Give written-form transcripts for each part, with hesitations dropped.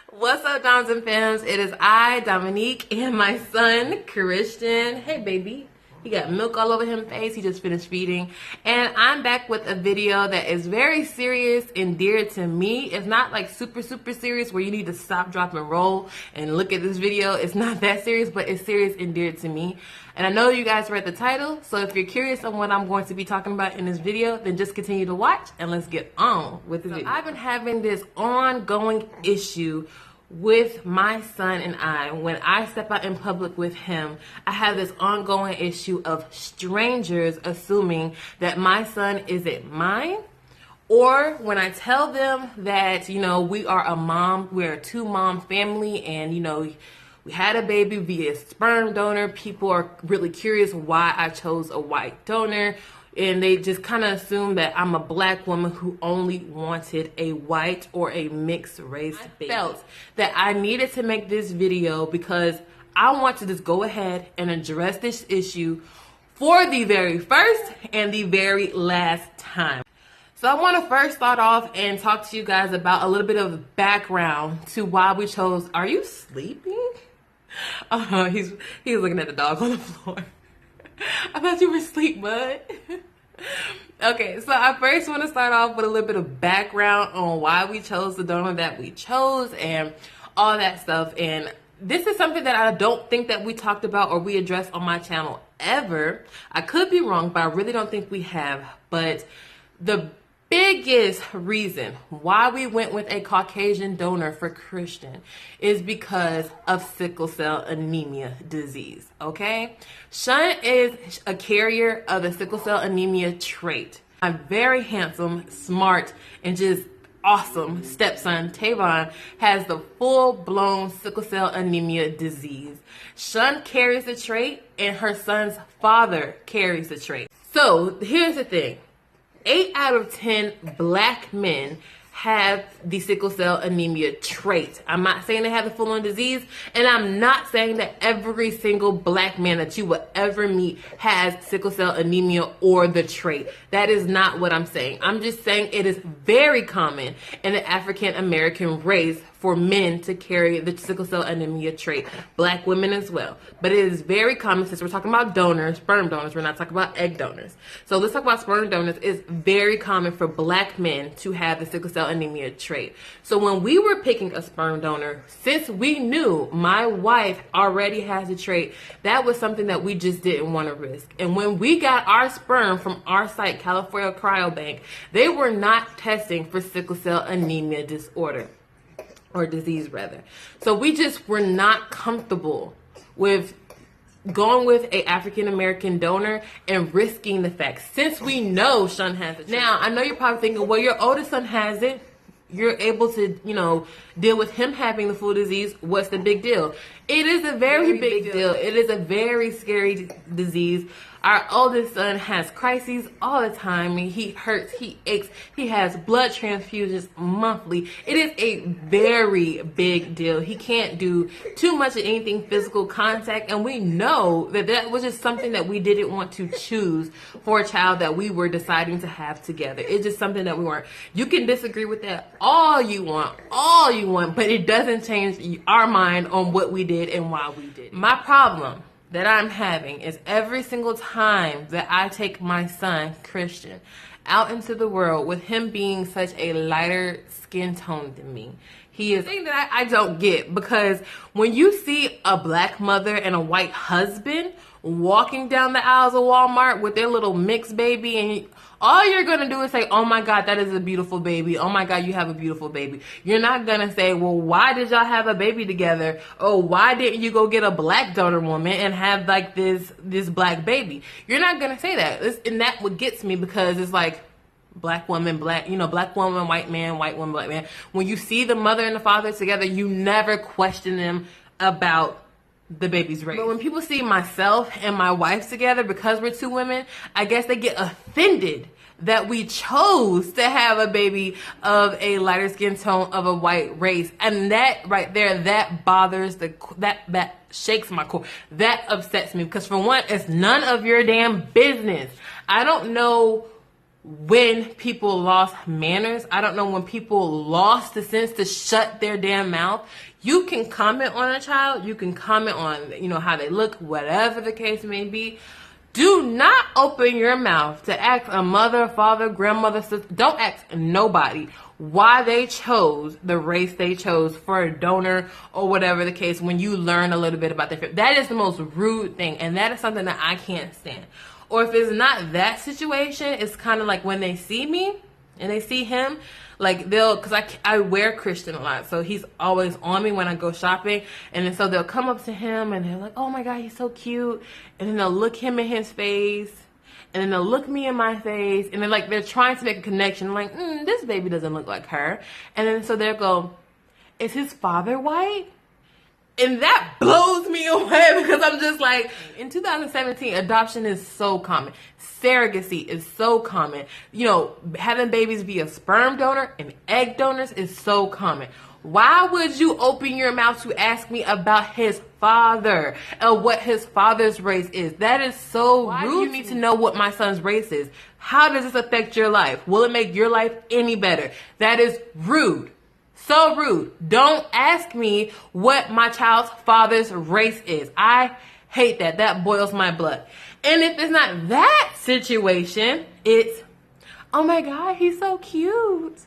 What's up, Doms and Femmes? It is I, Dominique, and my son, Christian. Hey, baby. He got milk all over his face. He just finished feeding. And I'm back with a video that is very serious and dear to me. It's not like super serious where you need to stop, drop, and roll and look at this video. It's not that serious, but it's serious and dear to me. And I know you guys read the title, so if you're curious on what I'm going to be talking about in this video, then just continue to watch and let's get on with the video. I've been having this ongoing issue with my son and I. When I step out in public with him, I have this ongoing issue of strangers assuming that my son isn't mine. Or when I tell them that, we are we're a two-mom family and, we had a baby via sperm donor. People are really curious why I chose a white donor. And they just kind of assume that I'm a black woman who only wanted a white or a mixed race baby. I felt that I needed to make this video because I want to just go ahead and address this issue for the very first and the very last time. So I want to first start off and talk to you guys about a little bit of background to why we chose. Are you sleeping? He's looking at the dog on the floor. I thought you were asleep, bud. Okay, so I first want to start off with a little bit of background on why we chose the donor that we chose and all that stuff. And this is something that I don't think that we talked about or we addressed on my channel ever. I could be wrong, but I really don't think we have. But the biggest reason why we went with a Caucasian donor for Christian is because of sickle cell anemia disease, okay? Sean is a carrier of the sickle cell anemia trait. My very handsome, smart, and just awesome stepson, Tavon, has the full-blown sickle cell anemia disease. Sean carries the trait, and her son's father carries the trait. So here's the thing. 8 out of 10 black men have the sickle cell anemia trait. I'm not saying they have the full-on disease, and I'm not saying that every single black man that you will ever meet has sickle cell anemia or the trait. That is not what I'm saying. I'm just saying it is very common in the African American race for men to carry the sickle cell anemia trait. Black women as well. But it is very common, since we're talking about donors, sperm donors, we're not talking about egg donors. So let's talk about sperm donors. It's very common for black men to have the sickle cell anemia trait. So when we were picking a sperm donor, since we knew my wife already has the trait, that was something that we just didn't want to risk. And when we got our sperm from our site, California Cryobank, they were not testing for sickle cell anemia disorder. Or disease, rather. So we just were not comfortable with going with a African American donor and risking the fact, since we know Sean has it. Now, I know you're probably thinking, well, your oldest son has it. You're able to, deal with him having the full disease. What's the big deal? It is a very big deal. It is a very scary disease. Our oldest son has crises all the time. He hurts, he aches, he has blood transfusions monthly. It is a very big deal. He can't do too much of anything physical contact, and we know that that was just something that we didn't want to choose for a child that we were deciding to have together. It's just something that we weren't. You can disagree with that all you want, but it doesn't change our mind on what we did and why we did. My problem that I'm having is every single time that I take my son, Christian, out into the world with him being such a lighter skin tone than me. He is a thing that I don't get, because when you see a black mother and a white husband walking down the aisles of Walmart with their little mixed baby, and all you're going to do is say, oh my God, that is a beautiful baby. Oh my God, you have a beautiful baby. You're not going to say, well, why did y'all have a baby together? Oh, why didn't you go get a black donor woman and have like this black baby? You're not going to say that. And that's what gets me, because it's like, black woman, black woman, white man, white woman, black man. When you see the mother and the father together, you never question them about the baby's race. But when people see myself and my wife together, because we're two women, I guess they get offended that we chose to have a baby of a lighter skin tone of a white race. And that right there, that bothers that shakes my core. That upsets me, because for one, it's none of your damn business. I don't know when people lost manners. I don't know when people lost the sense to shut their damn mouth. You can comment on a child. You can comment on, you know, how they look, whatever the case may be. Do not open your mouth to ask a mother, father, grandmother, sister. Don't ask nobody why they chose the race they chose for a donor or whatever the case when you learn a little bit about their family. That is the most rude thing, and that is something that I can't stand. Or if it's not that situation, it's kind of like when they see me and they see him, like because I wear Christian a lot, so he's always on me when I go shopping, and then so they'll come up to him and they're like, oh my God, he's so cute, and then they'll look him in his face, and then they'll look me in my face, and they're trying to make a connection, like, this baby doesn't look like her, and then so they'll go, is his father white? And that blows me away because I'm just like, in 2017, adoption is so common. Surrogacy is so common. You know, having babies via sperm donor and egg donors is so common. Why would you open your mouth to ask me about his father and what his father's race is? That is so rude. Why do you need to know what my son's race is? How does this affect your life? Will it make your life any better? That is rude. So rude. Don't ask me what my child's father's race is. I hate that. That boils my blood. And if it's not that situation, it's, oh my God, he's so cute.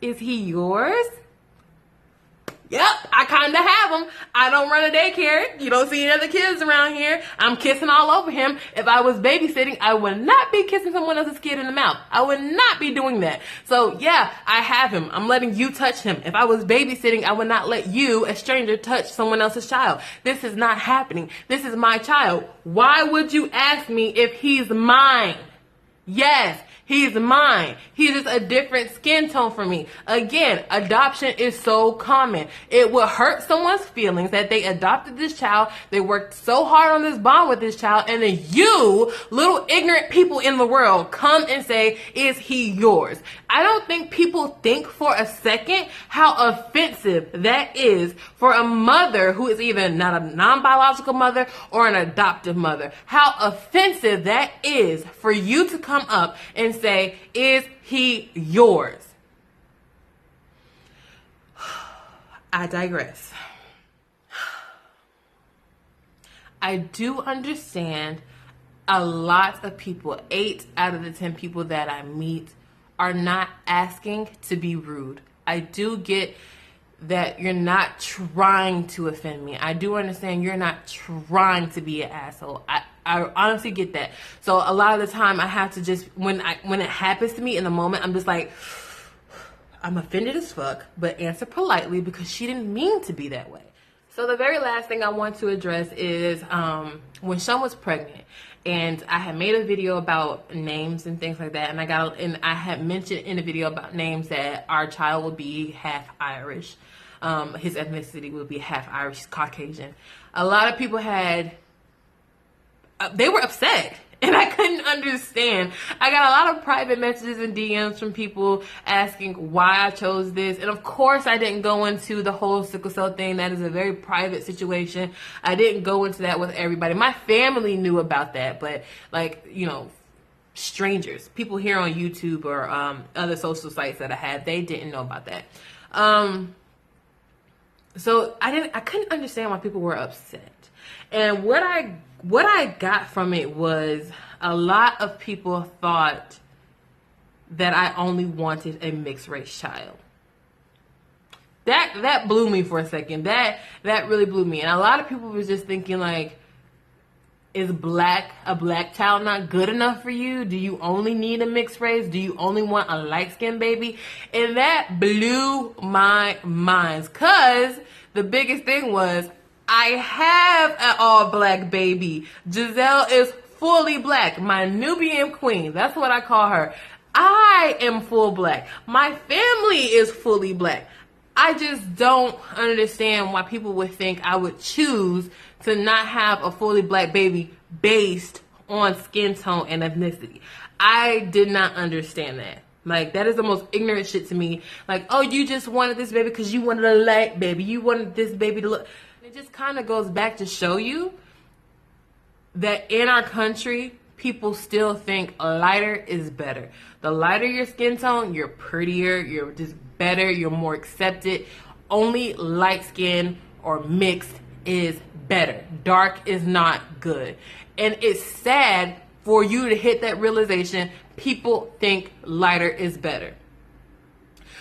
Is he yours? Yep, I kind of have him. I don't run a daycare. You don't see any other kids around here. I'm kissing all over him. If I was babysitting, I would not be kissing someone else's kid in the mouth. I would not be doing that. So yeah, I have him. I'm letting you touch him. If I was babysitting, I would not let you, a stranger, touch someone else's child. This is not happening. This is my child. Why would you ask me if he's mine? Yes, he's mine. He's just a different skin tone for me. Again, adoption is so common. It will hurt someone's feelings that they adopted this child. They worked so hard on this bond with this child. And then you, little ignorant people in the world, come and say, is he yours? I don't think people think for a second how offensive that is for a mother who is either not a non-biological mother or an adoptive mother. How offensive that is for you to come up and say, is he yours? I digress. I do understand a lot of people, 8 out of the 10 people that I meet, are not asking to be rude. I do get that you're not trying to offend me. I do understand you're not trying to be an asshole. I honestly get that. So a lot of the time I have to just, when it happens to me in the moment, I'm just like, I'm offended as fuck, but answer politely because she didn't mean to be that way. So the very last thing I want to address is when Sean was pregnant, and I had made a video about names and things like that, and I had mentioned in the video about names that our child would be half Irish. His ethnicity would be half Irish, Caucasian. A lot of people they were upset, and I couldn't understand. I got a lot of private messages and DMs from people asking why I chose this. And of course, I didn't go into the whole sickle cell thing. That is a very private situation. I didn't go into that with everybody. My family knew about that, but strangers, people here on YouTube or other social sites that I had, they didn't know about that. So I couldn't understand why people were upset. And what I got from it was a lot of people thought that I only wanted a mixed race child. That blew me for a second. That really blew me. And a lot of people was just thinking like, is a black child not good enough for you? Do you only need a mixed race? Do you only want a light-skinned baby? And that blew my mind. Cause the biggest thing was, I have an all-black baby. Giselle is fully black. My Nubian queen. That's what I call her. I am full black. My family is fully black. I just don't understand why people would think I would choose to not have a fully black baby based on skin tone and ethnicity. I did not understand that. Like, that is the most ignorant shit to me. Like, oh, you just wanted this baby because you wanted a light baby. You wanted this baby to look... It just kind of goes back to show you that in our country, people still think lighter is better. The lighter your skin tone, you're prettier, you're just better, you're more accepted. Only light skin or mixed is better. Dark is not good. And it's sad for you to hit that realization. People think lighter is better.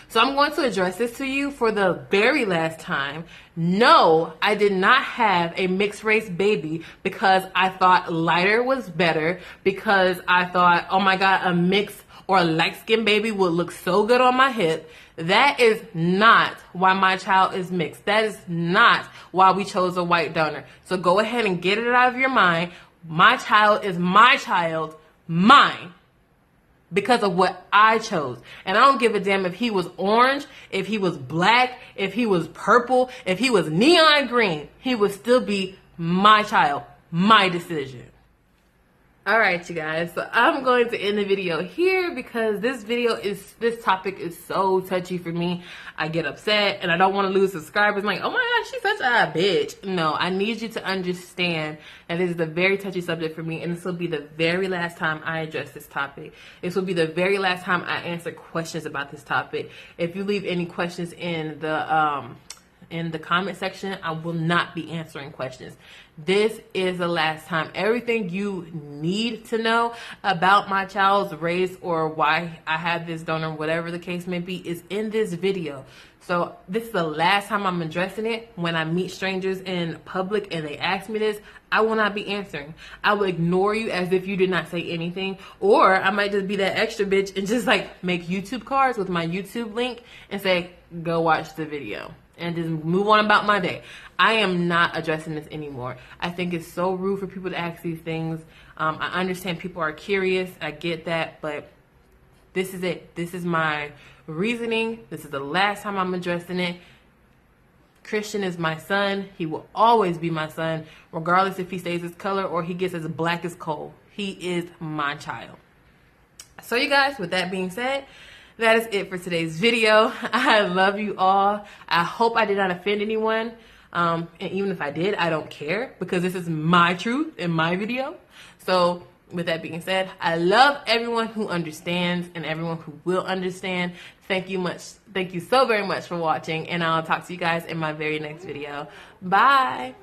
So I'm going to address this to you for the very last time. No, I did not have a mixed race baby because I thought lighter was better, because I thought, oh my God, a mixed or a light skinned baby would look so good on my hip. That is not why my child is mixed. That is not why we chose a white donor. So go ahead and get it out of your mind. My child is my child, mine, because of what I chose. And I don't give a damn if he was orange, if he was black, if he was purple, if he was neon green. He would still be my child, my decision. All right, you guys, so I'm going to end the video here because this topic is so touchy for me. I get upset and I don't want to lose subscribers. I'm like, oh my God, she's such a bitch. No, I need you to understand that this is a very touchy subject for me, and this will be the very last time I address this topic. This will be the very last time I answer questions about this topic. If you leave any questions in the comment section, I will not be answering questions. This is the last time. Everything you need to know about my child's race or why I have this donor, whatever the case may be, is in this video. So this is the last time I'm addressing it. When I meet strangers in public and they ask me this, I will not be answering. I will ignore you as if you did not say anything, or I might just be that extra bitch and just like make YouTube cards with my YouTube link and say, go watch the video, and just move on about my day. I am not addressing this anymore. I think it's so rude for people to ask these things. I understand people are curious. I get that, but this is it. This is my reasoning. This is the last time I'm addressing it. Christian is my son. He will always be my son, regardless if he stays his color or he gets as black as coal. He is my child. So you guys, with that being said, that is it for today's video. I love you all. I hope I did not offend anyone. And even if I did, I don't care, because this is my truth in my video. So with that being said, I love everyone who understands and everyone who will understand. Thank you much. Thank you so very much for watching, and I'll talk to you guys in my very next video. Bye.